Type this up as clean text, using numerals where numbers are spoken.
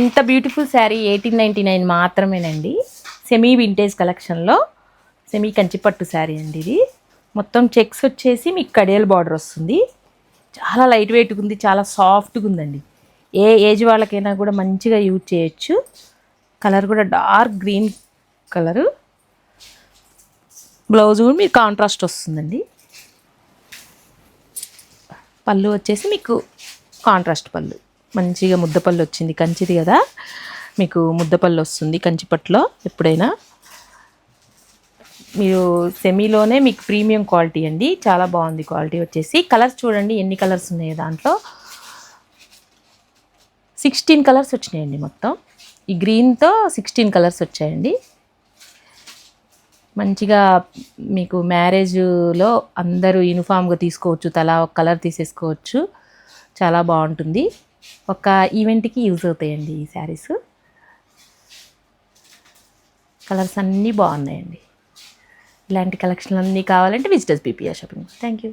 ఇంత బ్యూటిఫుల్ శారీ 1899 మాత్రమేనండి. Semi vintage కలెక్షన్లో సెమీ కంచిపట్టు శారీ అండి ఇది. మొత్తం చెక్స్ వచ్చేసి మీకు కడియల్ బార్డర్ వస్తుంది. చాలా లైట్ వెయిట్గా ఉంది, చాలా సాఫ్ట్గా ఉందండి. ఏ ఏజ్ వాళ్ళకైనా కూడా మంచిగా యూజ్ చేయొచ్చు. కలర్ కూడా డార్క్ గ్రీన్ కలరు. బ్లౌజ్ కూడా మీకు కాంట్రాస్ట్ వస్తుందండి. పళ్ళు వచ్చేసి మీకు కాంట్రాస్ట్ పళ్ళు, మంచిగా ముద్దపళ్ళు వచ్చింది. కంచిది కదా, మీకు ముద్దపళ్ళు వస్తుంది కంచిపట్టులో. ఎప్పుడైనా మీరు సెమీలోనే మీకు ప్రీమియం క్వాలిటీ అండి, చాలా బాగుంది క్వాలిటీ వచ్చేసి. కలర్స్ చూడండి ఎన్ని కలర్స్ ఉన్నాయో దాంట్లో. 16 కలర్స్ వచ్చినాయండి మొత్తం. ఈ గ్రీన్తో 16 కలర్స్ వచ్చాయండి. మంచిగా మీకు మ్యారేజ్లో అందరూ యూనిఫామ్గా తీసుకోవచ్చు, తలా ఒక కలర్ తీసేసుకోవచ్చు. చాలా బాగుంటుంది. ఒక ఈవెంట్కి యూజ్ అవుతాయండి ఈ శారీస్. కలర్స్ అన్నీ బాగున్నాయండి. ఇలాంటి కలెక్షన్లు అన్నీ కావాలంటే visitors PPR shopping. Thank you.